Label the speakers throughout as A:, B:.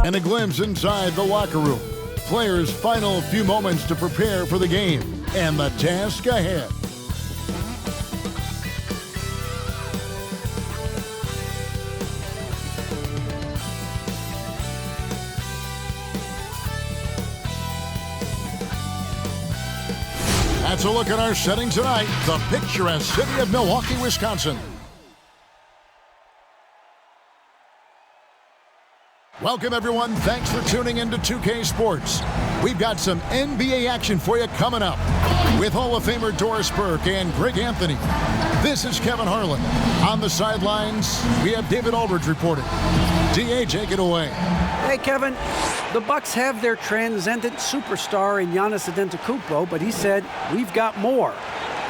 A: And a glimpse inside the locker room. Players' final few moments to prepare for the game and the task ahead. That's a look at our setting tonight, the picturesque city of Milwaukee, Wisconsin. Welcome, everyone. Thanks for tuning into 2K Sports. We've got some NBA action for you coming up with Hall of Famer Doris Burke and Greg Anthony. This is Kevin Harlan. On the sidelines, we have David Aldridge reporting. DA, take it away.
B: Hey, Kevin. The Bucks have their transcendent superstar in Giannis Antetokounmpo, but he said, we've got more.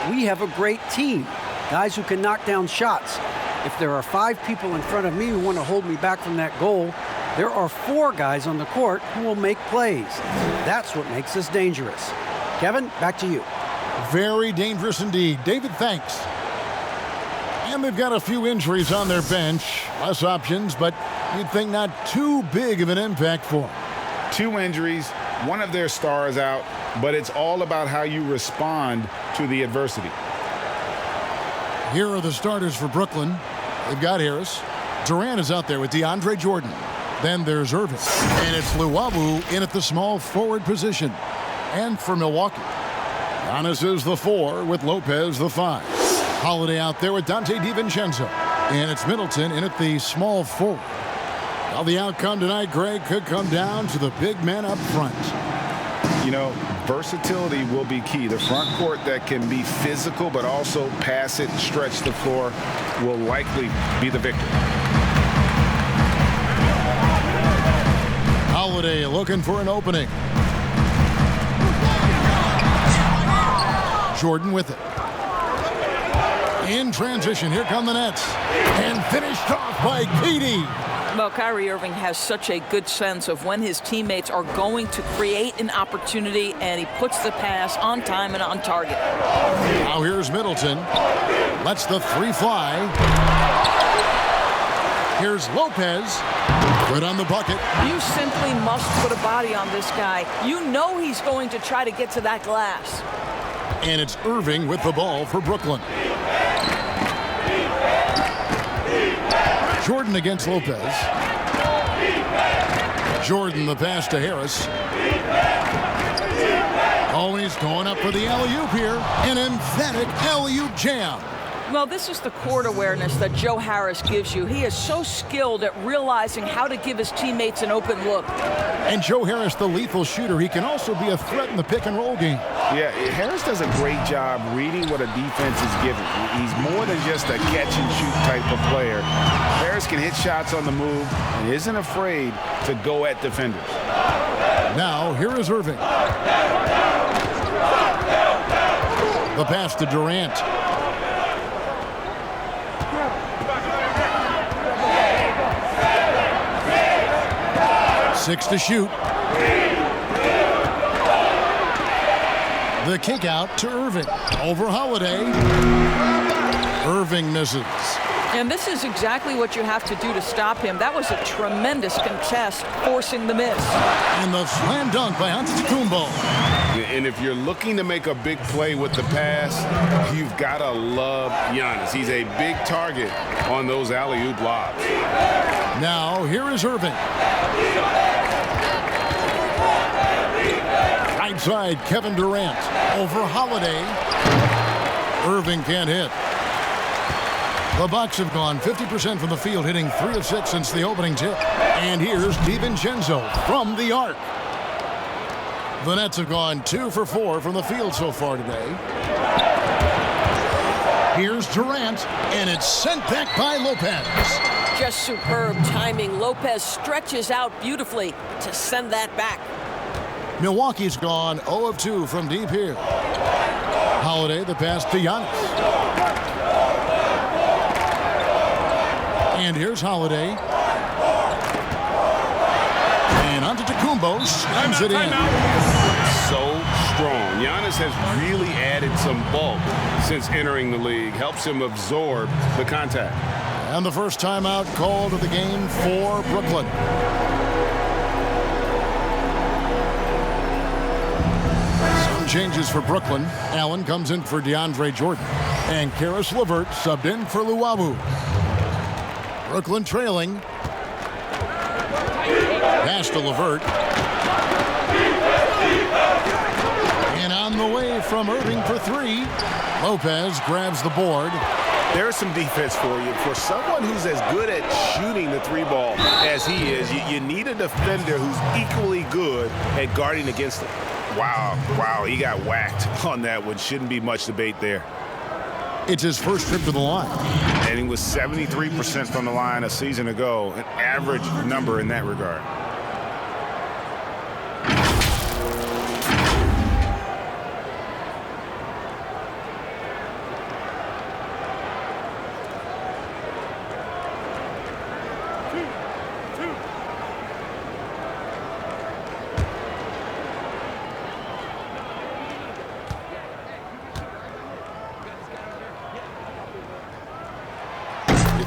B: We have a great team, guys who can knock down shots. If there are 5 people in front of me who want to hold me back from that goal, there are 4 guys on the court who will make plays. That's what makes us dangerous. Kevin, back to you.
A: Very dangerous indeed. David, thanks. And they've got a few injuries on their bench. Less options, but you'd think not too big of an impact for them.
C: 2 injuries, one of their stars out, but it's all about how you respond to the adversity.
A: Here are the starters for Brooklyn. They've got Harris. Durant is out there with DeAndre Jordan. Then there's Irving. And it's Luwawu in at the small forward position. And for Milwaukee, Giannis is the 4 with Lopez the 5. Holiday out there with Dante DiVincenzo. And it's Middleton in at the small forward. Well, the outcome tonight, Greg, could come down to the big men up front.
C: You know, versatility will be key. The front court that can be physical but also pass it and stretch the floor will likely be the victor.
A: Holiday looking for an opening. Jordan with it. In transition, here come the Nets. And finished off by KD.
D: Well, Kyrie Irving has such a good sense of when his teammates are going to create an opportunity, and he puts the pass on time and on target.
A: Now here's Middleton. Lets the 3 fly. Here's Lopez. Good on the bucket.
D: You simply must put a body on this guy. You know he's going to try to get to that glass.
A: And it's Irving with the ball for Brooklyn. Jordan against Lopez. Jordan the pass to Harris. Oh, he's going up for the alley-oop here. An emphatic alley-oop jam.
D: Well, this is the court awareness that Joe Harris gives you. He is so skilled at realizing how to give his teammates an open look.
A: And Joe Harris, the lethal shooter, he can also be a threat in the pick-and-roll game.
C: Yeah, Harris does a great job reading what a defense is giving. He's more than just a catch-and-shoot type of player. Harris can hit shots on the move and isn't afraid to go at defenders.
A: Now, here is Irving. The pass to Durant. 6 to shoot. The kick out to Irving. Over Holiday. Irving misses.
D: And this is exactly what you have to do to stop him. That was a tremendous contest, forcing the miss.
A: And the slam dunk by Antetokounmpo.
C: And if you're looking to make a big play with the pass, you've got to love Giannis. He's a big target on those alley-oop lobs.
A: Now, here is Irving. Right side, Kevin Durant. Over Holiday. Irving can't hit. The Bucks have gone 50% from the field, hitting 3 of 6 since the opening tip. And here's DiVincenzo from the arc. The Nets have gone 2 for 4 from the field so far today. Here's Durant, and it's sent back by Lopez.
E: Just superb timing. Lopez stretches out beautifully to send that back.
A: Milwaukee's gone 0 of 2 from deep here. Holiday, the pass to Giannis. And here's Holiday. And Antetokounmpo slams it in.
C: So strong. Giannis has really added some bulk since entering the league. Helps him absorb the contact.
A: And the first timeout called of the game for Brooklyn. changes for Brooklyn. Allen comes in for DeAndre Jordan. And Caris LeVert subbed in for Luwawu. Brooklyn trailing. Pass to LeVert. And on the way from Irving for three. Lopez grabs the board.
C: There's some defense for you. For someone who's as good at shooting the three ball as he is, you need a defender who's equally good at guarding against him. Wow, he got whacked on that one. Shouldn't be much debate there.
A: It's his first trip to the line.
C: And he was 73% from the line a season ago, an average number in that regard.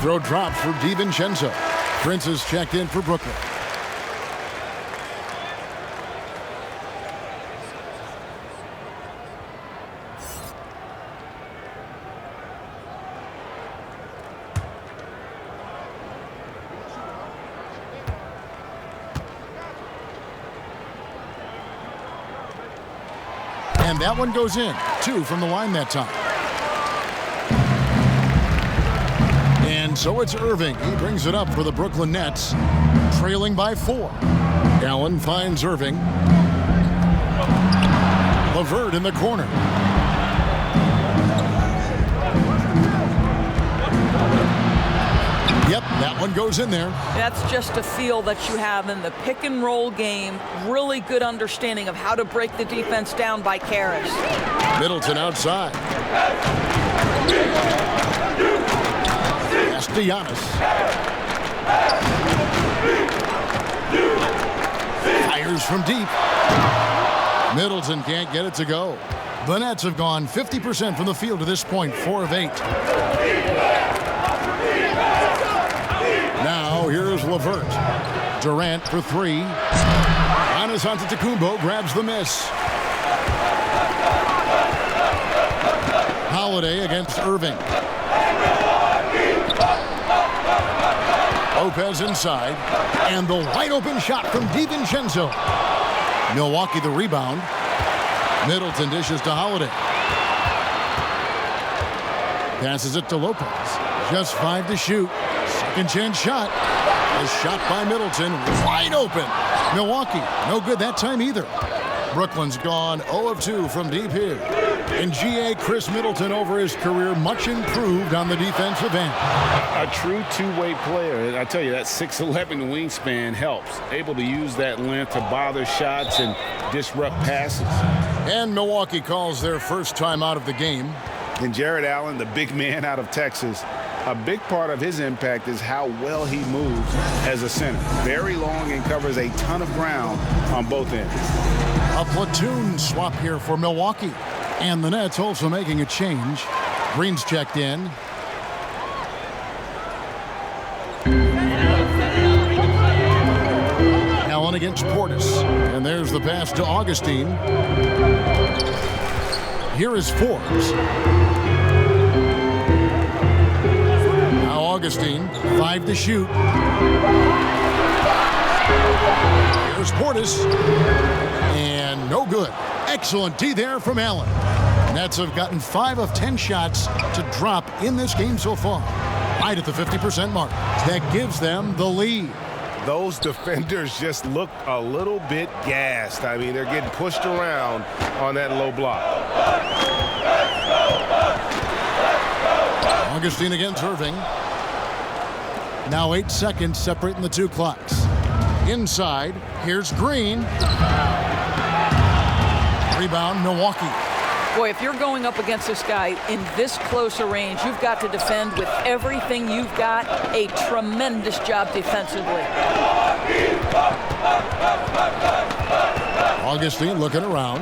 A: Throw drop for DiVincenzo. Prince is checked in for Brooklyn. And that one goes in. 2 from the line that time. And so it's Irving. He brings it up for the Brooklyn Nets, trailing by 4. Allen finds Irving. LeVert in the corner. Yep, that one goes in there.
D: That's just a feel that you have in the pick and roll game. Really good understanding of how to break the defense down by Caris.
A: Middleton outside. Pass to Giannis. Fires from deep. Middleton can't get it to go. The Nets have gone 50% from the field to this point, 4 of 8. Now here's LeVert. Durant for 3. Giannis Antetokounmpo grabs the miss. Holiday against Irving. Lopez inside. And the wide open shot from DiVincenzo. Milwaukee the rebound. Middleton dishes to Holiday. Passes it to Lopez. Just 5 to shoot. Second chance shot. A shot by Middleton. Wide open. Milwaukee. No good that time either. Brooklyn's gone 0 of 2 from deep here. And GA Chris Middleton over his career much improved on the defensive end.
C: A true two-way player. And I tell you, that 6'11" wingspan helps. Able to use that length to bother shots and disrupt passes.
A: And Milwaukee calls their first time out of the game.
C: And Jared Allen, the big man out of Texas, a big part of his impact is how well he moves as a center. Very long and covers a ton of ground on both ends.
A: A platoon swap here for Milwaukee. And the Nets also making a change. Green's checked in. Allen against Portis. And there's the pass to Augustine. Here is Forbes. Now Augustine, 5 to shoot. Here's Portis. And no good. Excellent D there from Allen. Nets have gotten 5 of 10 shots to drop in this game so far. Right at the 50% mark. That gives them the lead.
C: Those defenders just look a little bit gassed. I mean, they're getting pushed around on that low block.
A: Augustine against Irving. Now 8 seconds separating the 2 clocks. Inside, here's Green. Rebound, Milwaukee.
D: Boy, if you're going up against this guy in this close a range, you've got to defend with everything you've got. A tremendous job defensively.
A: Augustine looking around.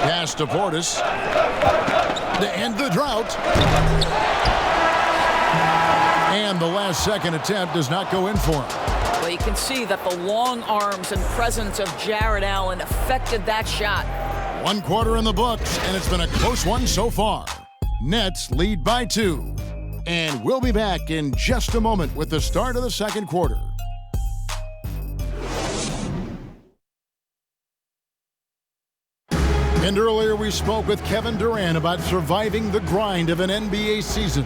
A: Pass to Portis to end the drought. And the last-second attempt does not go in for him.
D: Well, you can see that the long arms and presence of Jared Allen affected that shot.
A: 1 quarter in the books, and it's been a close one so far. Nets lead by 2. And we'll be back in just a moment with the start of the second quarter. And earlier we spoke with Kevin Durant about surviving the grind of an NBA season.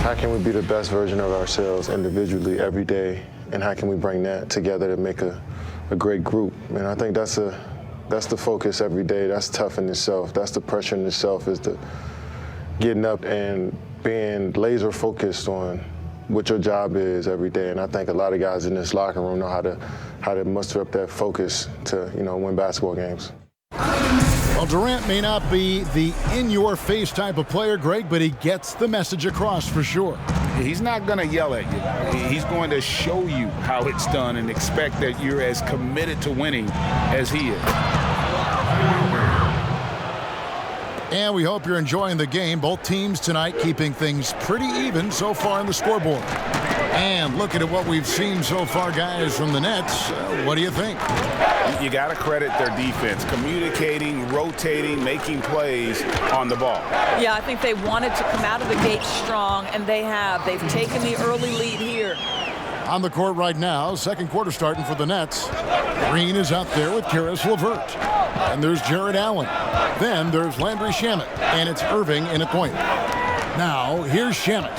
F: How can we be the best version of ourselves individually every day, and how can we bring that together to make a great group? And I think that's the focus every day. That's tough in itself. That's the pressure in itself, is the getting up and being laser focused on what your job is every day. And I think a lot of guys in this locker room know how to muster up that focus to, win basketball games.
A: Well, Durant may not be the in-your-face type of player, Greg, but he gets the message across for sure.
C: He's not going to yell at you. He's going to show you how it's done and expect that you're as committed to winning as he is.
A: And we hope you're enjoying the game. Both teams tonight keeping things pretty even so far on the scoreboard. And looking at what we've seen so far, guys, from the Nets, what do you think?
C: You got to credit their defense, communicating, rotating, making plays on the ball.
D: Yeah, I think they wanted to come out of the gate strong, and they have. They've taken the early lead here.
A: On the court right now, second quarter starting for the Nets. Green is out there with Caris LeVert. And there's Jared Allen. Then there's Landry Shamet. And it's Irving in at point. Now, here's Shamet.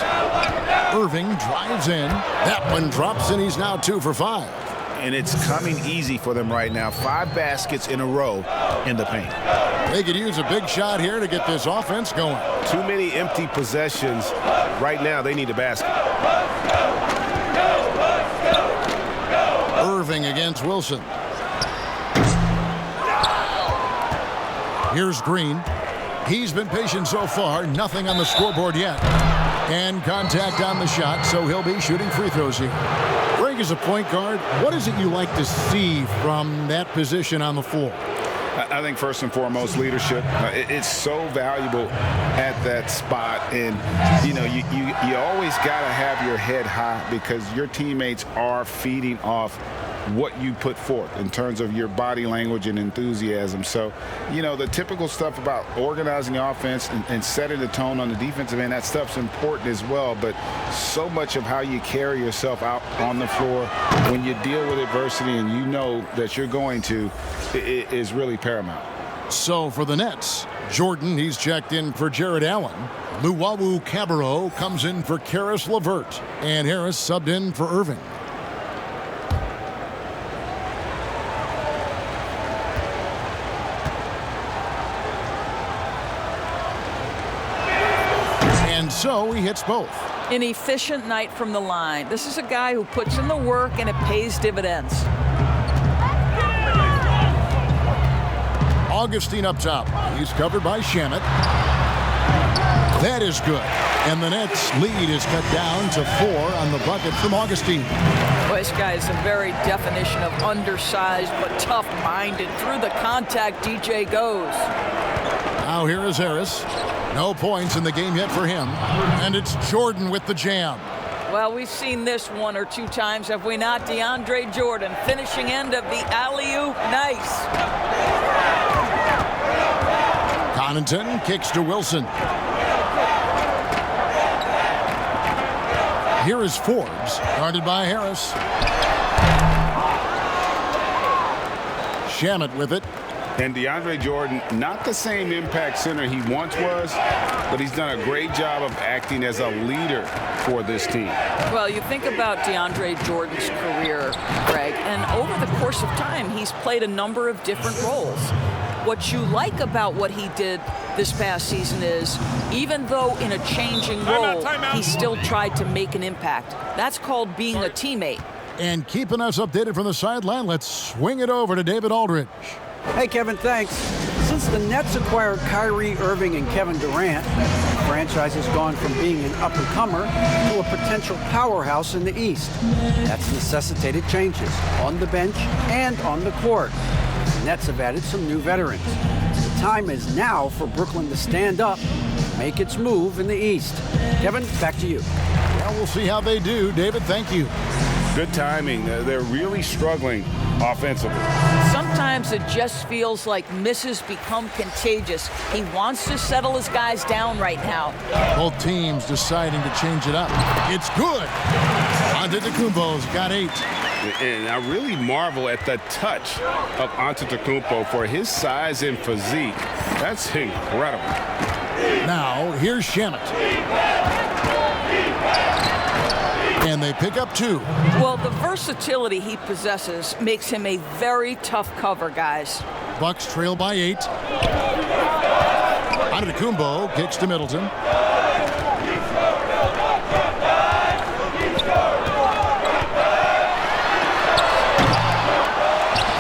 A: Irving drives in. That one drops, and he's now 2 for 5.
C: And it's coming easy for them right now. 5 baskets in a row in the paint.
A: They could use a big shot here to get this offense going.
C: Too many empty possessions. Right now, they need a basket.
A: Irving against Wilson. Here's Green. He's been patient so far. Nothing on the scoreboard yet. And contact on the shot, so he'll be shooting free throws here. Greg, as a point guard, what is it you like to see from that position on the floor?
C: I think first and foremost, leadership. It's so valuable at that spot. And, you always got to have your head high because your teammates are feeding off what you put forth in terms of your body language and enthusiasm. So, the typical stuff about organizing the offense and setting the tone on the defensive end, that stuff's important as well. But so much of how you carry yourself out on the floor when you deal with adversity and you know that you're going to, it is really paramount.
A: So for the Nets, Jordan, he's checked in for Jared Allen. Luwawu Cabarrot comes in for Caris LeVert. And Harris subbed in for Irving. And so he hits both.
D: An efficient night from the line. This is a guy who puts in the work, and it pays dividends.
A: Augustine up top. He's covered by Shamet. That is good. And the Nets' lead is cut down to 4 on the bucket from Augustine.
D: Well, this guy is the very definition of undersized but tough-minded. Through the contact, DJ goes.
A: Now here is Harris. No points in the game yet for him. And it's Jordan with the jam.
D: Well, we've seen this 1 or 2 times, have we not? DeAndre Jordan, finishing end of the alley-oop. Nice.
A: Connaughton kicks to Wilson. Here is Forbes, guarded by Harris. Shamet with it.
C: And DeAndre Jordan, not the same impact center he once was, but he's done a great job of acting as a leader for this team.
D: Well, you think about DeAndre Jordan's career, Greg, and over the course of time, he's played a number of different roles. What you like about what he did this past season is, even though in a changing role, he still tried to make an impact. That's called being a teammate.
A: And keeping us updated from the sideline, let's swing it over to David Aldridge.
B: Hey, Kevin, thanks. Since the Nets acquired Kyrie Irving and Kevin Durant, the franchise has gone from being an up-and-comer to a potential powerhouse in the East. That's necessitated changes on the bench and on the court. The Nets have added some new veterans. The time is now for Brooklyn to stand up make its move in the East. Kevin, back to you.
A: Well, we'll see how they do. David, thank you.
C: Good timing. They're really struggling offensively.
D: Sometimes it just feels like misses become contagious. He wants to settle his guys down right now.
A: Both teams deciding to change it up. It's good. Antetokounmpo's got 8.
C: And I really marvel at the touch of Antetokounmpo for his size and physique. That's incredible.
A: Now, here's Shamet. And they pick up 2.
D: Well, the versatility he possesses makes him a very tough cover, guys.
A: Bucks trail by 8. Antetokounmpo kicks to Middleton.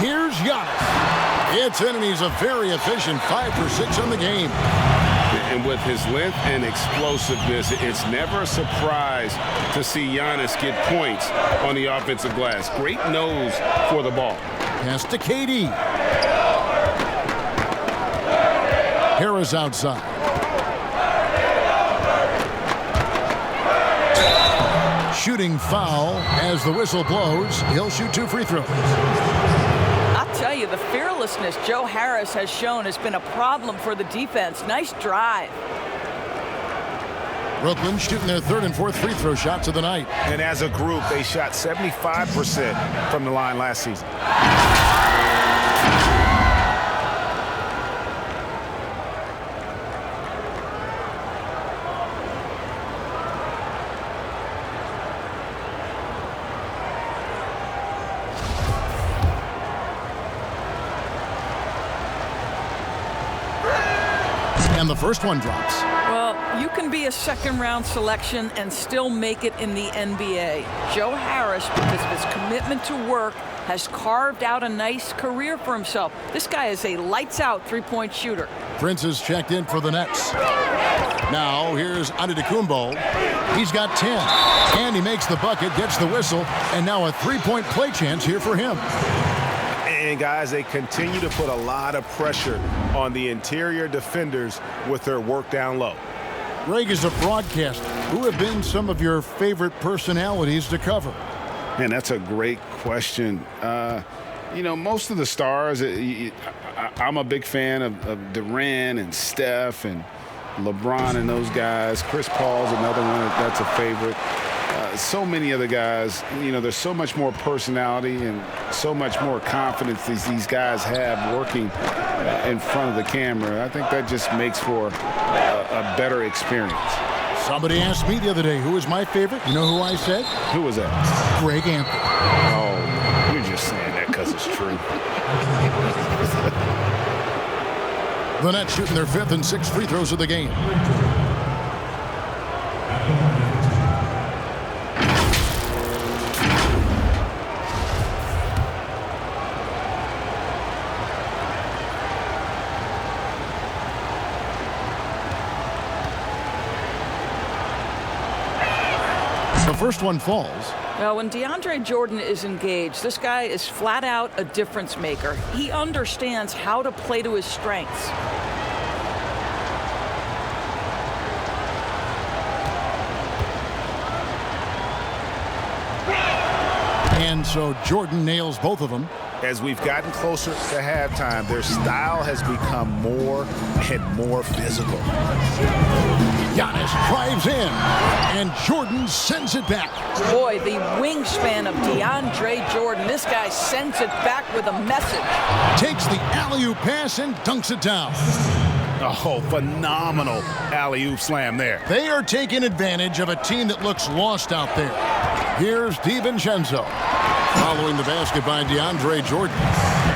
A: Here's Giannis. It's in, and he's a very efficient 5 for 6 on the game.
C: And with his length and explosiveness, it's never a surprise to see Giannis get points on the offensive glass. Great nose for the ball.
A: Pass to KD. Harris outside. Shooting foul as the whistle blows. He'll shoot 2 free throws.
D: I'll tell you, the fearlessness Joe Harris has shown has been a problem for the defense. Nice drive.
A: Brooklyn shooting their 3rd and 4th free throw shots of the night.
C: And as a group, they shot 75% from the line last season.
A: And the first one drops.
D: Well, you can be a second-round selection and still make it in the NBA. Joe Harris, because of his commitment to work, has carved out a nice career for himself. This guy is a lights-out three-point shooter.
A: Prince is checked in for the Nets. Now, here's Antetokounmpo. He's got 10. And he makes the bucket, gets the whistle, and now a three-point play chance here for him.
C: And, guys, they continue to put a lot of pressure on the interior defenders with their work down low.
A: Greg, is a broadcaster, who have been some of your favorite personalities to cover?
C: Man, that's a great question. You know, most of the stars, I'm a big fan of Durant and Steph and LeBron and those guys. Chris Paul's another one that's a favorite. So many other guys, you know, there's so much more personality and so much more confidence these guys have working in front of the camera. I think that just makes for a better experience.
A: Somebody asked me the other day, who is my favorite? You know who I said?
C: Who was that?
A: Greg Anthony.
C: Oh, you're just saying that because it's true.
A: The Nets shooting their 5th and 6th free throws of the game. The first one falls.
D: Well, when DeAndre Jordan is engaged, this guy is flat out a difference maker. He understands how to play to his strengths.
A: And so Jordan nails both of them.
C: As we've gotten closer to halftime, their style has become more and more physical.
A: Giannis drives in, and Jordan sends it back.
D: Boy, the wingspan of DeAndre Jordan. This guy sends it back with a message.
A: Takes the alley-oop pass and dunks it down.
C: Oh, phenomenal alley-oop slam there.
A: They are taking advantage of a team that looks lost out there. Here's DiVincenzo. Following the basket by DeAndre Jordan.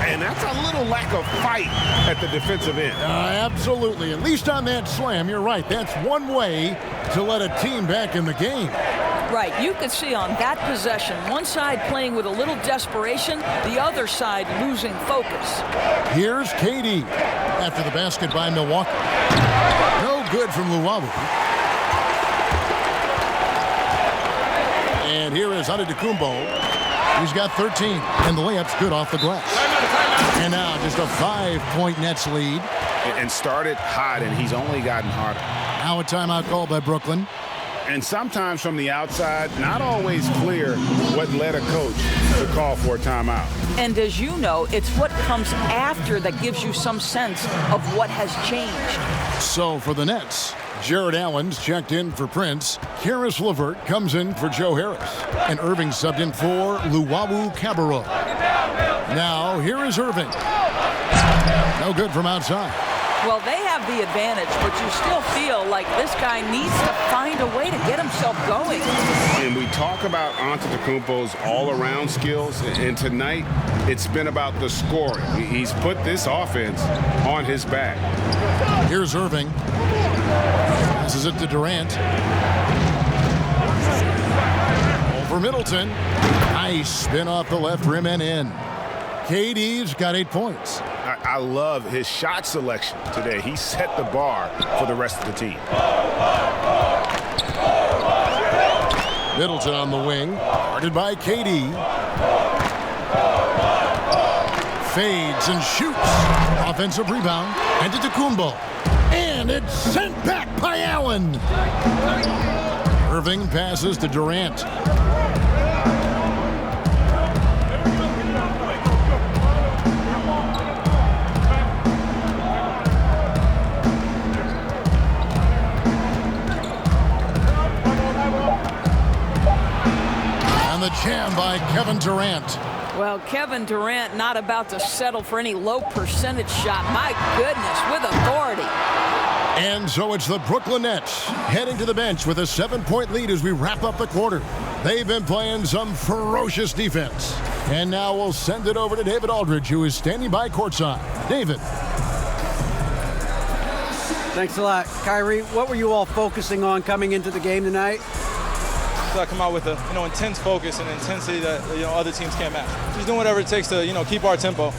C: And that's a little lack of fight at the defensive end.
A: Absolutely. At least on that slam, you're right. That's one way to let a team back in the game.
D: Right. You could see on that possession, one side playing with a little desperation, the other side losing focus.
A: Here's KD after the basket by Milwaukee. No good from Luwawu. And here is Antetokounmpo. He's got 13, and the layup's good off the glass. And now just a 5-point Nets lead.
C: And started hot, and he's only gotten harder.
A: Now a timeout called by Brooklyn.
C: And sometimes from the outside, not always clear what led a coach to call for a timeout.
D: And as you know, it's what comes after that gives you some sense of what has changed.
A: So for the Nets, Jared Allen's checked in for Prince. Karis LeVert comes in for Joe Harris. And Irving subbed in for Luwawu Cabarrot. Now here is Irving. No good from outside.
D: Well, they have the advantage, but you still feel like this guy needs to find a way to get himself going.
C: And we talk about Antetokounmpo's all-around skills, and tonight it's been about the scoring. He's put this offense on his back.
A: Here's Irving. Passes it to Durant. Over Middleton. Nice spin off the left rim and in. KD's got 8 points.
C: I love his shot selection today. He set the bar for the rest of the team.
A: Middleton on the wing, guarded by KD. Fades and shoots. Offensive rebound. Antetokounmpo. And it's sent back by Allen. Irving passes to Durant. The jam by Kevin Durant.
D: Well, Kevin Durant not about to settle for any low percentage shot. My goodness, with authority.
A: And so it's the Brooklyn Nets heading to the bench with a 7-point lead as we wrap up the quarter. They've been playing some ferocious defense. And now we'll send it over to David Aldridge, who is standing by courtside. David.
B: Thanks a lot. Kyrie, what were you all focusing on coming into the game tonight?
G: I come out with a intense focus and intensity that other teams can't match. Just doing whatever it takes to keep our tempo.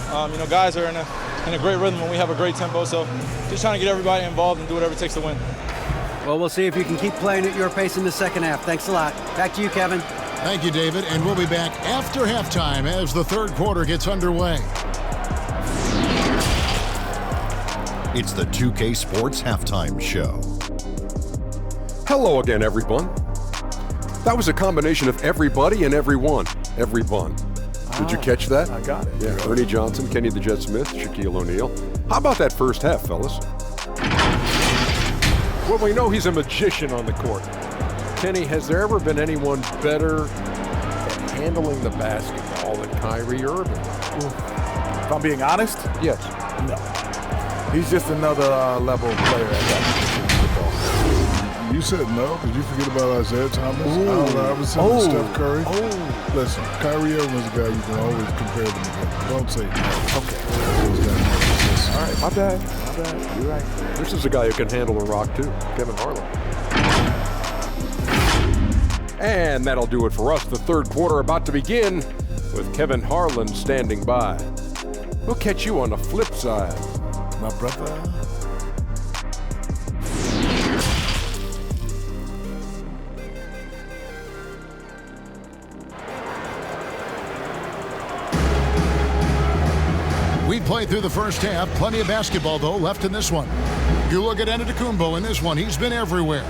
G: Guys are in a great rhythm and we have a great tempo. So just trying to get everybody involved and do whatever it takes to win.
B: Well, we'll see if you can keep playing at your pace in the second half. Thanks a lot. Back to you, Kevin.
A: Thank you, David. And we'll be back after halftime as the third quarter gets underway.
H: It's the 2K Sports Halftime Show.
I: Hello again, everyone. That was a combination of everybody and everyone. Everyone. Did you catch that?
J: I got it.
I: Yeah, Ernie Johnson, Kenny the Jet Smith, Shaquille O'Neal. How about that first half, fellas? Well, we know he's a magician on the court. Kenny, has there ever been anyone better at handling the basketball than Kyrie Irving?
J: If I'm being honest?
I: Yes.
J: No. He's just another level player at that.
K: You said no. Did you forget about Isaiah Thomas, Allen Iverson, Steph Curry? Listen, Kyrie Irving is a guy you can always compare them to. Don't say no.
J: Okay.
I: All right, my bad. You're right. This is a guy who can handle a rock, too, Kevin Harlan. And that'll do it for us. The third quarter about to begin with Kevin Harlan standing by. We'll catch you on the flip side, my brother.
A: We played through the first half. Plenty of basketball, though, left in this one. You look at Antetokounmpo in this one. He's been everywhere.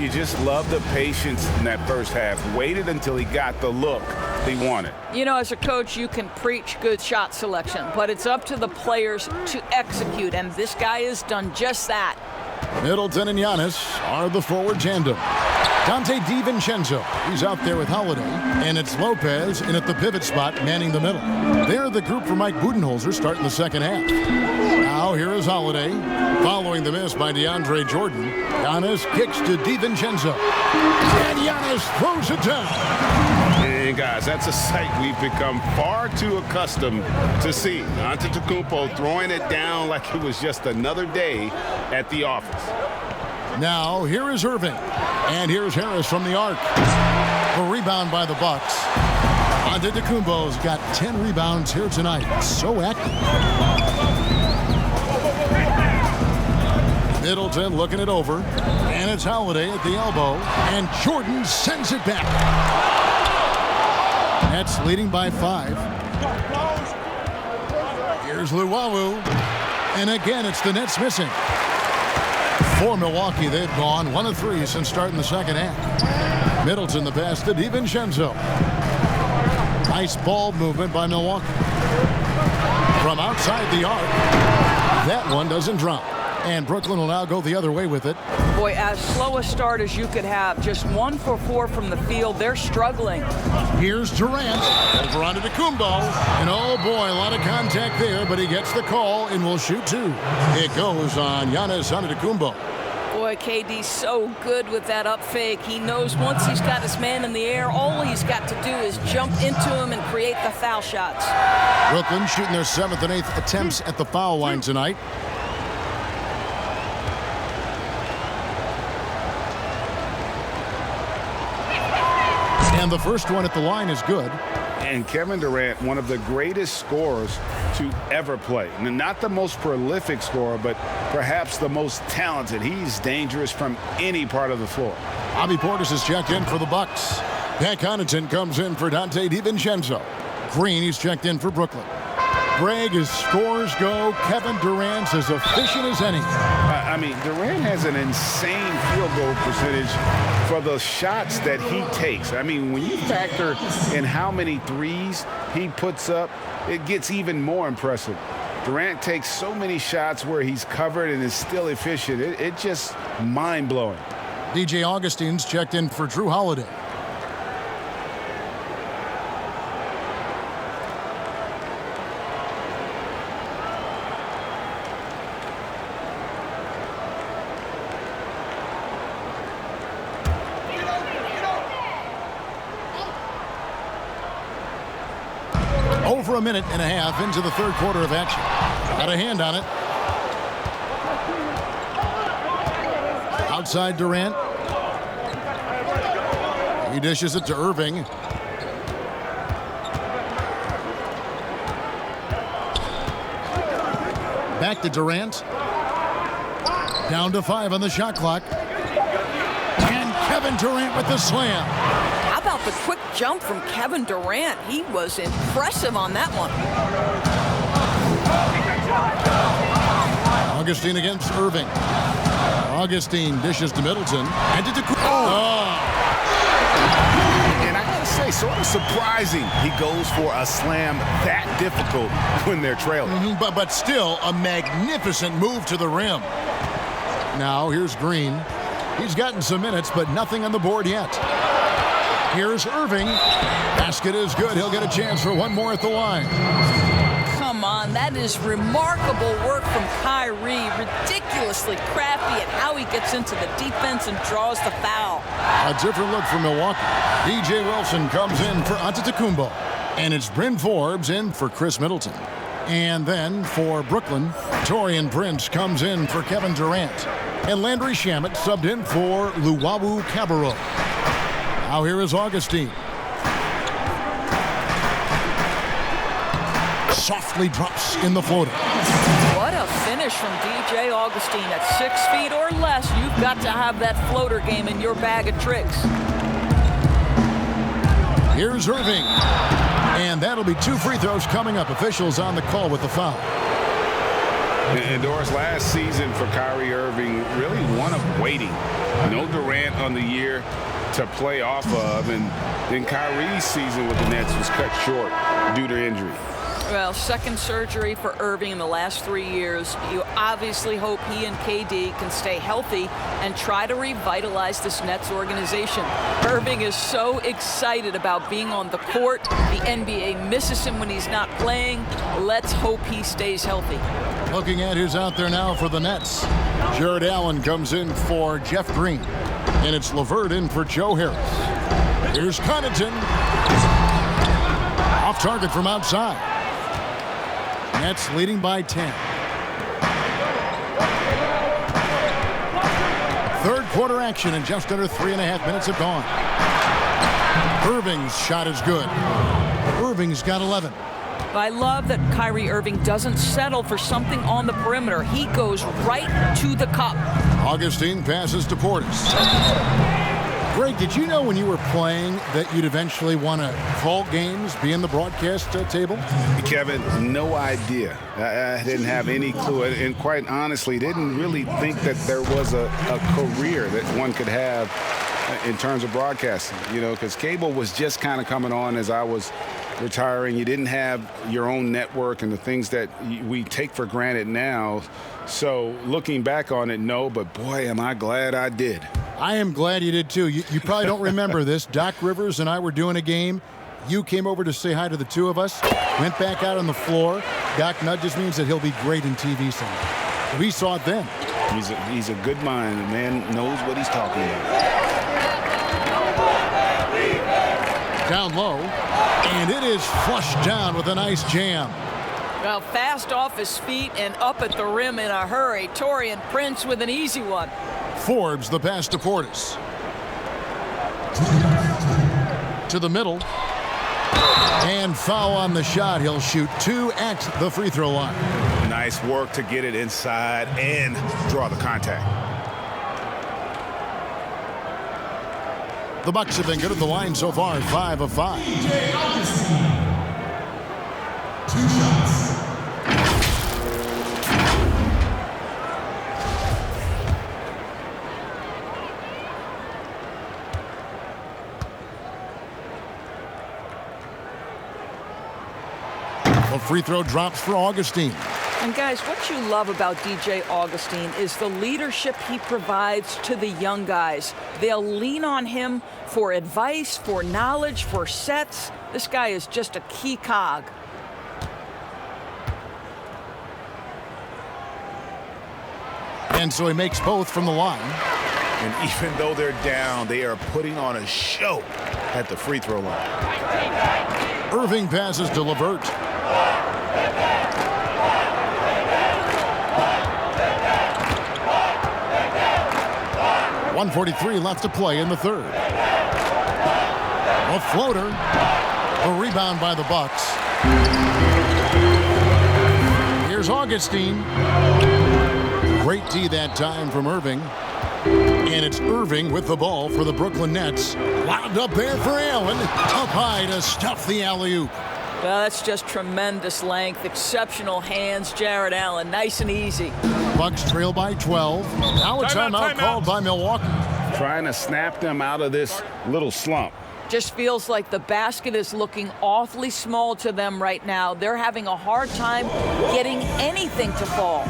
C: You just love the patience in that first half. Waited until he got the look he wanted.
D: As a coach, you can preach good shot selection, but it's up to the players to execute, and this guy has done just that.
A: Middleton and Giannis are the forward tandem. Dante DiVincenzo, he's out there with Holiday, and it's Lopez in at the pivot spot, manning the middle. They're the group for Mike Budenholzer starting the second half. Now here is Holiday, following the miss by DeAndre Jordan. Giannis kicks to DiVincenzo, and Giannis throws it down.
C: And guys, that's a sight we've become far too accustomed to see. Antetokounmpo throwing it down like it was just another day at the office.
A: Now here is Irving, and here's Harris from the arc. A rebound by the Bucks. Antetokounmpo's got 10 rebounds here tonight. So active. Middleton looking it over, and it's Holiday at the elbow, and Jordan sends it back. Nets leading by 5. Here's Luwawu, and again it's the Nets missing. For Milwaukee, they've gone 1 of 3 since starting the second half. Middleton the pass to DiVincenzo. Nice ball movement by Milwaukee. From outside the arc, that one doesn't drop. And Brooklyn will now go the other way with it.
D: Boy, as slow a start as you could have. Just 1 for 4 from the field. They're struggling.
A: Here's Durant over onto Kumbo. And oh boy, a lot of contact there, but he gets the call and will shoot 2. It goes on Giannis Antetokounmpo.
D: Boy, KD's so good with that up fake. He knows once he's got his man in the air, all he's got to do is jump into him and create the foul shots.
A: Brooklyn shooting their 7th and 8th attempts at the foul line tonight. And the first one at the line is good.
C: And Kevin Durant, one of the greatest scorers to ever play. Not the most prolific scorer, but perhaps the most talented. He's dangerous from any part of the floor.
A: Bobby Portis is checked in for the Bucks. Pat Connaughton comes in for Dante DiVincenzo. Green, he's checked in for Brooklyn. Greg, as scores go, Kevin Durant's as efficient as any.
C: I mean, Durant has an insane field goal percentage for the shots that he takes. I mean, when you factor in how many threes he puts up, it gets even more impressive. Durant takes so many shots where he's covered and is still efficient. It's just mind-blowing.
A: DJ Augustine's checked in for Drew Holiday. Over a minute and a half into the third quarter of action. Got a hand on it. Outside Durant. He dishes it to Irving. Back to Durant. Down to 5 on the shot clock. And Kevin Durant with the slam.
D: How about the quick jump from Kevin Durant? He was impressive on that one.
A: Augustine against Irving. Augustine dishes to Middleton. And to
C: And I gotta say, sort of surprising he goes for a slam that difficult when they're trailing.
A: But still a magnificent move to the rim. Now here's Green. He's gotten some minutes, but nothing on the board yet. Here's Irving. Basket is good. He'll get a chance for one more at the line.
D: Come on, that is remarkable work from Kyrie. Ridiculously crafty at how he gets into the defense and draws the foul.
A: A different look for Milwaukee. DJ Wilson comes in for Antetokounmpo. And it's Bryn Forbes in for Chris Middleton. And then for Brooklyn, Taurean Prince comes in for Kevin Durant. And Landry Shamet subbed in for Luwawu Cabarrot. Now here is Augustine. Softly drops in the floater.
D: What a finish from DJ Augustine. At 6 feet or less, you've got to have that floater game in your bag of tricks.
A: Here's Irving. And that'll be 2 free throws coming up. Officials on the call with the foul.
C: And Doris, last season for Kyrie Irving, really one of waiting. No Durant on the year to play off of, and then Kyrie's season with the Nets was cut short due to injury.
D: Well, second surgery for Irving in the last 3 years. You obviously hope he and KD can stay healthy and try to revitalize this Nets organization. Irving is so excited about being on the court. The NBA misses him when he's not playing. Let's hope he stays healthy.
A: Looking at who's out there now for the Nets. Jared Allen comes in for Jeff Green. And it's LeVert in for Joe Harris. Here's Connaughton. Off target from outside. Nets leading by 10. Third quarter action and just under 3.5 minutes have gone. Irving's shot is good. Irving's got 11.
D: I love that Kyrie Irving doesn't settle for something on the perimeter. He goes right to the cup.
A: Augustine passes to Portis. Greg, did you know when you were playing that you'd eventually want to call games, be in the broadcast table?
C: Kevin, no idea. I didn't have any clue. And quite honestly, didn't really think that there was a career that one could have in terms of broadcasting, because cable was just kind of coming on as I was retiring. You didn't have your own network and the things that we take for granted now. So looking back on it, no, but boy, am I glad I did.
A: I am glad you did, too. You probably don't remember this. Doc Rivers and I were doing a game. You came over to say hi to the two of us, went back out on the floor. Doc nudges means that he'll be great in TV someday. We saw it then.
C: He's a good mind. The man knows what he's talking about.
A: Down low, and it is flushed down with a nice jam.
D: Well, fast off his feet and up at the rim in a hurry. Taurean Prince with an easy one.
A: Forbes the pass to Portis. To the middle. And foul on the shot. He'll shoot 2 at the free throw line.
C: Nice work to get it inside and draw the contact.
A: The Bucks have been good at the line so far, 5 of 5.
L: 2 shots.
A: The free throw drops for Augustine.
D: And guys, what you love about DJ Augustine is the leadership he provides to the young guys. They'll lean on him for advice, for knowledge, for sets. This guy is just a key cog.
A: And so he makes both from the line.
C: And even though they're down, they are putting on a show at the free throw line.
A: Irving passes to LeVert. .143 left to play in the third. A floater. A rebound by the Bucks. Here's Augustine. Great D that time from Irving. And it's Irving with the ball for the Brooklyn Nets. Wound up there for Allen. Up high to stuff the alley-oop.
D: Well, that's just tremendous length, exceptional hands, Jared Allen. Nice and easy.
A: Bucks trail by 12. Now a timeout called by Milwaukee.
C: Trying to snap them out of this little slump.
D: Just feels like the basket is looking awfully small to them right now. They're having a hard time getting anything to fall.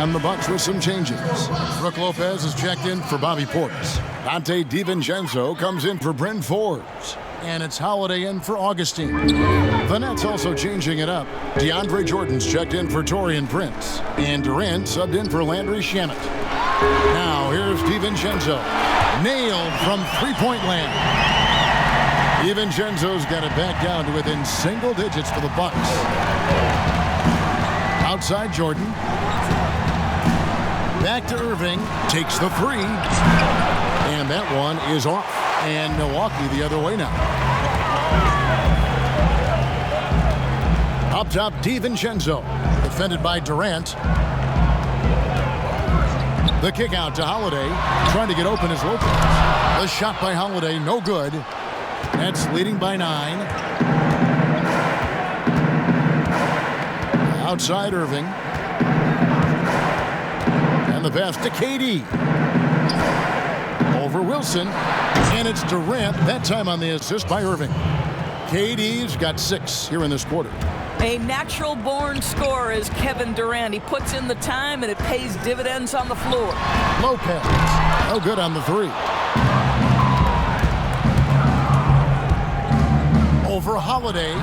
A: And the Bucks with some changes. Brook Lopez is checked in for Bobby Portis. Dante DiVincenzo comes in for Bryn Forbes. And it's Holiday in for Augustine. The Nets also changing it up. DeAndre Jordan's checked in for Taurean Prince. And Durant subbed in for Landry Shamet. Now here's DiVincenzo. Nailed from three-point land. DiVincenzo's got it back down to within single digits for the Bucks. Outside Jordan. Back to Irving. Takes the three. And that one is off. And Milwaukee the other way now. Up top, DiVincenzo. Defended by Durant. The kick out to Holiday. Trying to get open is Lopez. The shot by Holiday, no good. Nets leading by 9. Outside Irving. And the pass to KD. over Wilson, and it's Durant, that time on the assist by Irving. KD's got 6 here in this quarter.
D: A natural-born scorer is Kevin Durant. He puts in the time, and it pays dividends on the floor.
A: Lopez, no good on the 3. Over Holiday.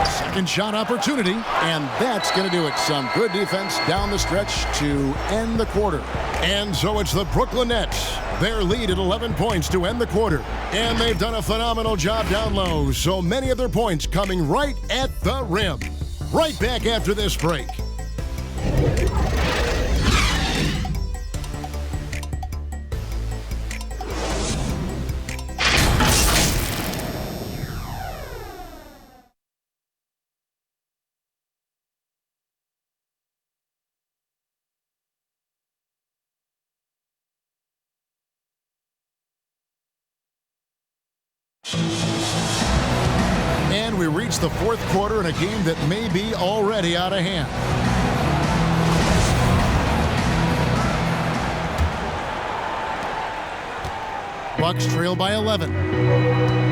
A: Second shot opportunity, and that's going to do it. Some good defense down the stretch to end the quarter. And so it's the Brooklyn Nets. Their lead at 11 points to end the quarter. And they've done a phenomenal job down low. So many of their points coming right at the rim. Right back after this break. And we reach the fourth quarter in a game that may be already out of hand. Bucks trail by 11.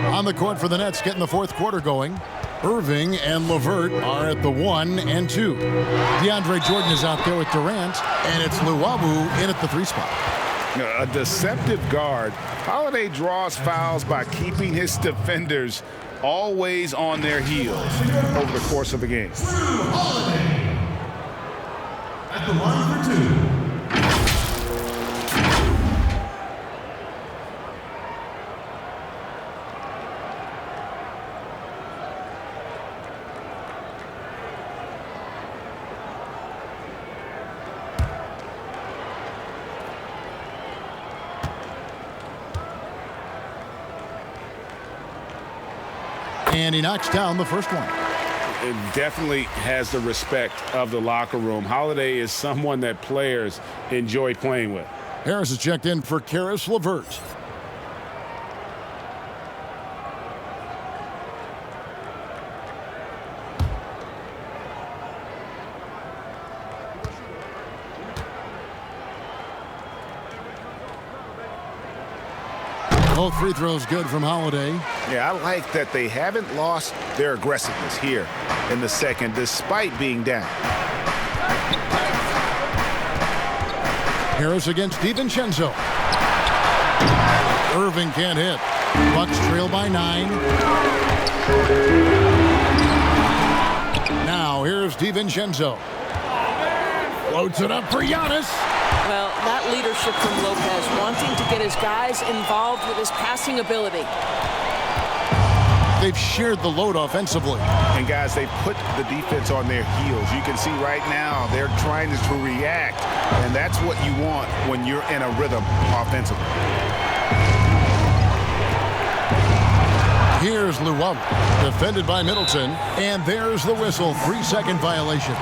A: On the court for the Nets, getting the fourth quarter going. Irving and LeVert are at the 1 and 2. DeAndre Jordan is out there with Durant, and it's Luwawu in at the 3 spot.
C: A deceptive guard. Holiday draws fouls by keeping his defenders always on their heels over the course of the game.
L: Holiday at the line for 2.
A: And he knocks down the first one.
C: It definitely has the respect of the locker room. Holiday is someone that players enjoy playing with.
A: Harris is checked in for Caris LeVert. Both free throws good from Holiday.
C: Yeah, I like that they haven't lost their aggressiveness here in the second, despite being down.
A: Harris against DiVincenzo. Irving can't hit. Bucks trail by 9. Now here's DiVincenzo. Floats it up for Giannis.
E: Well, that leadership from Lopez, wanting to get his guys involved with his passing ability.
A: They've shared the load offensively.
C: And guys, they put the defense on their heels. You can see right now they're trying to react, and that's what you want when you're in a rhythm offensively.
A: Here's Luwawu, defended by Middleton, and there's the whistle. 3-second violation.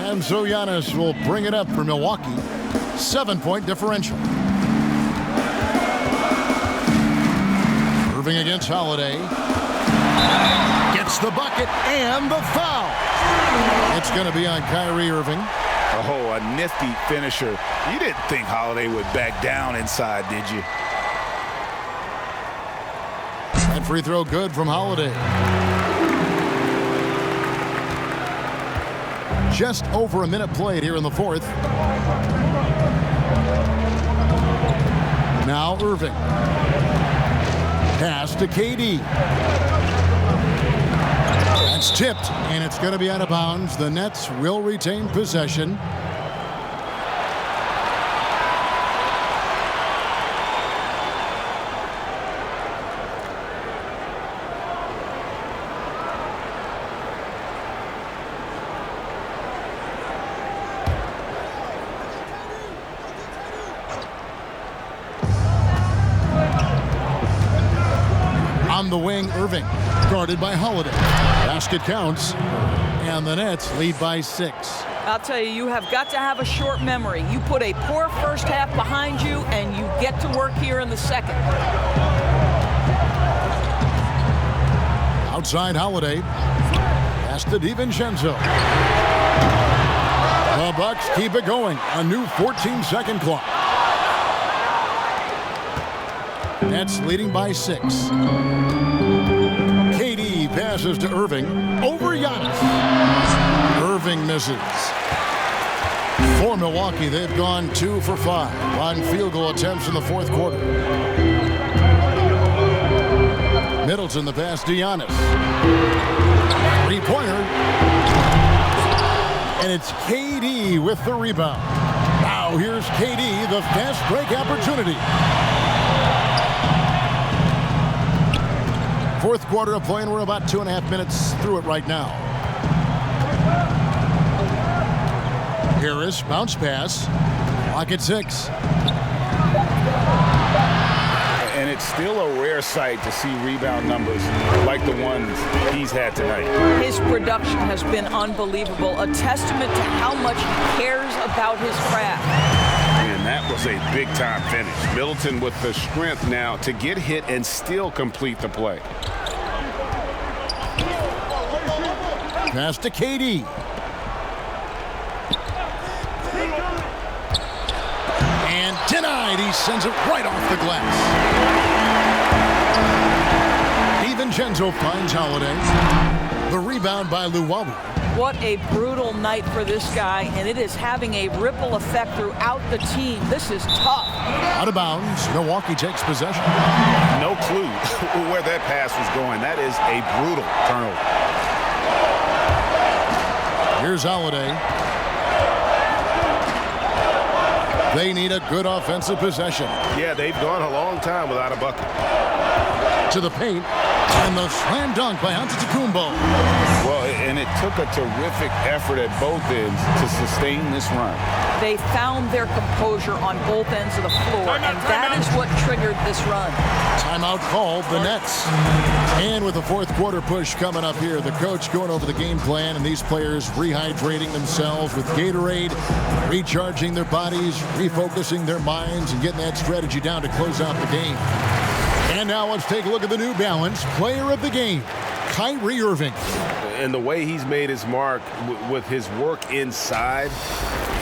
A: And so Giannis will bring it up for Milwaukee. 7-point differential. Irving against Holiday. Gets the bucket and the foul. It's going to be on Kyrie Irving.
C: Oh, a nifty finisher. You didn't think Holiday would back down inside, did you?
A: And free throw good from Holiday. Just over a minute played here in the fourth. Now Irving. Pass to KD. That's tipped, and it's going to be out of bounds. The Nets will retain possession. On the wing, Irving, guarded by Holiday. Basket counts, and the Nets lead by 6.
D: I'll tell you, you have got to have a short memory. You put a poor first half behind you, and you get to work here in the second.
A: Outside Holiday. Pass to DiVincenzo. The Bucks keep it going. A new 14-second clock. Nets leading by 6. KD passes to Irving. Over Giannis. Irving misses. For Milwaukee, they've gone 2 for 5 on field goal attempts in the fourth quarter. Middleton the pass to Giannis. Three-pointer. And it's KD with the rebound. Now here's KD, the fast break opportunity. Fourth quarter of play, and we're about 2.5 minutes through it right now. Harris, bounce pass. Clock at 6.
C: And it's still a rare sight to see rebound numbers like the ones he's had tonight.
D: His production has been unbelievable, a testament to how much he cares about his craft.
C: And that was a big-time finish. Middleton with the strength now to get hit and still complete the play.
A: Pass to KD. And denied. He sends it right off the glass. DiVincenzo finds Holiday. The rebound by Luwawu.
D: What a brutal night for this guy, and it is having a ripple effect throughout the team. This is tough.
A: Out of bounds. Milwaukee takes possession.
C: No clue where that pass was going. That is a brutal turnover.
A: Here's Holiday. They need a good offensive possession.
C: Yeah, they've gone a long time without a bucket.
A: To the paint. And the slam dunk by Antetokounmpo.
C: Well, and it took a terrific effort at both ends to sustain this run.
D: They found their composure on both ends of the floor, and that is what triggered this run.
A: Timeout called, the Nets. And with the fourth quarter push coming up here, the coach going over the game plan, and these players rehydrating themselves with Gatorade, recharging their bodies, refocusing their minds, and getting that strategy down to close out the game. And now let's take a look at the New Balance player of the game, Kyrie Irving.
C: And the way he's made his mark with his work inside,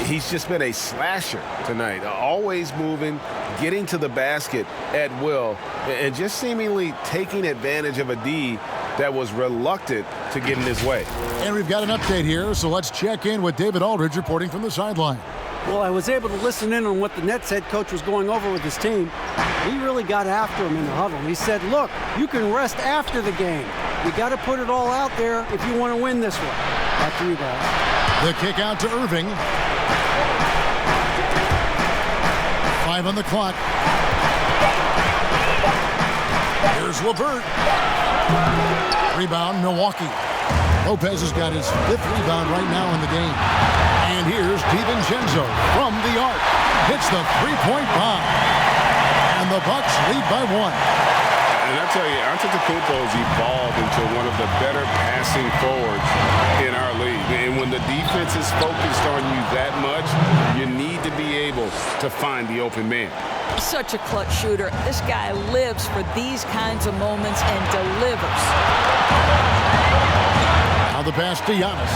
C: he's just been a slasher tonight. Always moving, getting to the basket at will, and just seemingly taking advantage of a D that was reluctant to get in his way.
A: And we've got an update here, so let's check in with David Aldridge reporting from the sideline.
B: Well, I was able to listen in on what the Nets head coach was going over with his team. He really got after him in the huddle. He said, look, you can rest after the game. You got to put it all out there if you want to win this one. Back to you guys.
A: The kick out to Irving. 5 on the clock. Here's LeVert. Rebound, Milwaukee. Lopez has got his 5th rebound right now in the game. And here's DiVincenzo from the arc. Hits the three-point bomb. And the Bucks lead by 1.
C: And I tell you, Antetokounmpo's evolved into one of the better passing forwards in our league. And when the defense is focused on you that much, you need to be able to find the open man.
D: Such a clutch shooter. This guy lives for these kinds of moments and delivers.
A: Now the pass to Giannis.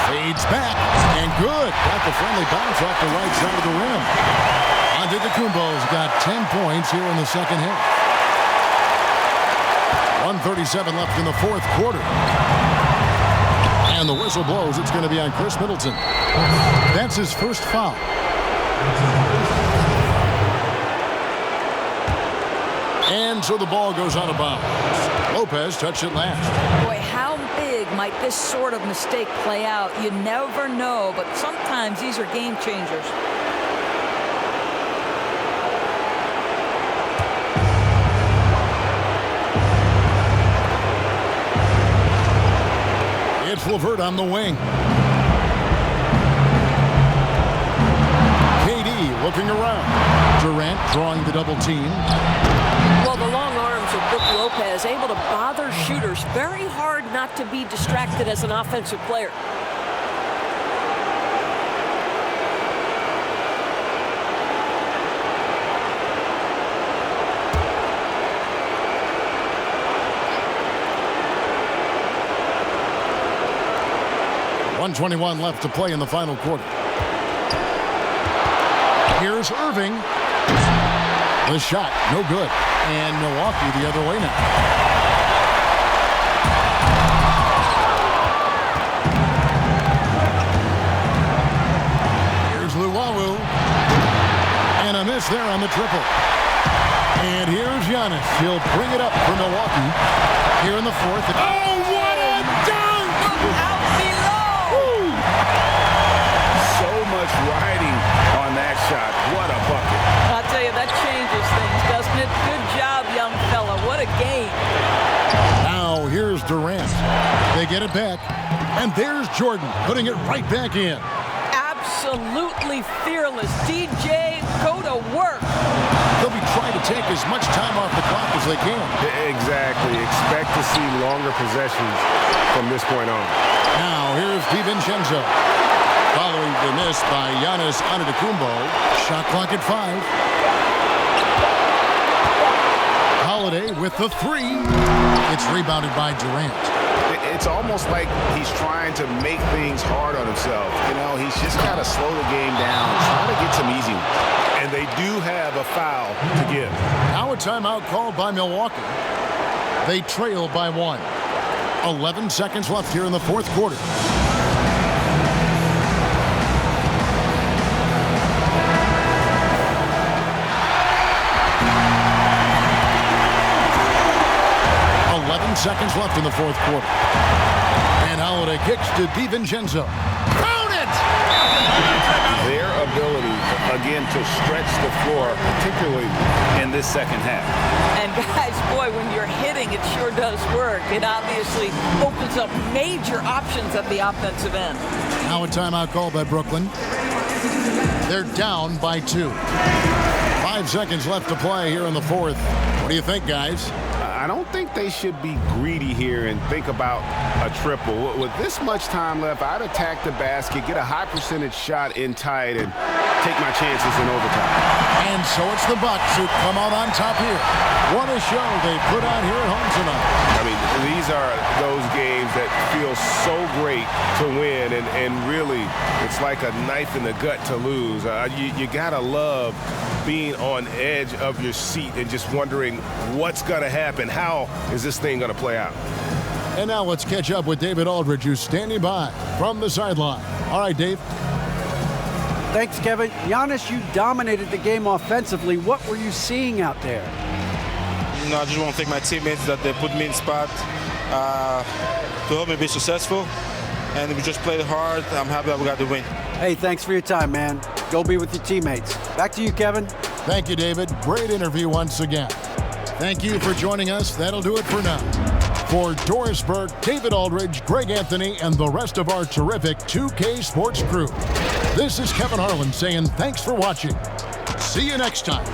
A: Fades back, and good. Got the friendly bounce off the right side of the rim. Antetokounmpo's got 10 points here in the second half. 1:37 left in the fourth quarter. And the whistle blows. It's going to be on Chris Middleton. That's his first foul. And so the ball goes out of bounds. Lopez touched it last.
D: Boy, how big might this sort of mistake play out? You never know, but sometimes these are game changers.
A: It's LeVert on the wing. KD looking around. Durant drawing the double team.
E: Well, the long arms of Brook Lopez able to bother shooters. Very hard not to be distracted as an offensive player.
A: 1:21 left to play in the final quarter. Here's Irving. The shot, no good. And Milwaukee the other way now. Here's Luwawu. And a miss there on the triple. And here's Giannis. He'll bring it up for Milwaukee here in the fourth. Oh, what a dunk!
D: Out below!
C: So much riding on that shot. What a bucket.
D: I'll tell you, that changes things, doesn't it? Good job, young fella. What a game.
A: Now here's Durant. They get it back. And there's Jordan putting it right back in.
D: Absolutely fearless. DJ, go to work.
A: They'll be trying to take as much time off the clock as they can.
C: Exactly. Expect to see longer possessions from this point on.
A: Now here's DiVincenzo. Following the miss by Giannis Antetokounmpo. Shot clock at 5. Holiday with the 3. It's rebounded by Durant.
C: It's almost like he's trying to make things hard on himself. You know, he's just got to slow the game down, try to get some easy ones.
M: And they do have a foul to give.
A: Now a timeout called by Milwaukee. They trail by 1. 11 seconds left here in the fourth quarter. Seconds left in the fourth quarter. And Holiday kicks to DiVincenzo. Count it!
C: Their ability, again, to stretch the floor, particularly in this second half.
D: And guys, boy, when you're hitting, it sure does work. It obviously opens up major options at the offensive end.
A: Now a timeout called by Brooklyn. They're down by 2. 5 seconds left to play here in the fourth. What do you think, guys?
C: I don't think they should be greedy here and think about a triple. With this much time left, I'd attack the basket, get a high percentage shot in tight, and take my chances in overtime.
A: And so it's the Bucks who come out on top here. What a show they put on here at home tonight.
C: I mean, these are those games that feel so great to win, and really, it's like a knife in the gut to lose. You gotta love being on edge of your seat and just wondering what's gonna happen. How is this thing gonna play out?
A: And now let's catch up with David Aldridge, who's standing by from the sideline. All right, Dave.
B: Thanks, Kevin. Giannis, you dominated the game offensively. What were you seeing out there?
N: I just want to thank my teammates that they put me in spot to help me be successful. And we just played hard. I'm happy that we got the win.
B: Hey, thanks for your time, man. Go be with your teammates. Back to you, Kevin.
A: Thank you, David. Great interview once again. Thank you for joining us. That'll do it for now. For Doris Burke, David Aldridge, Greg Anthony, and the rest of our terrific 2K Sports crew, this is Kevin Harlan saying thanks for watching. See you next time.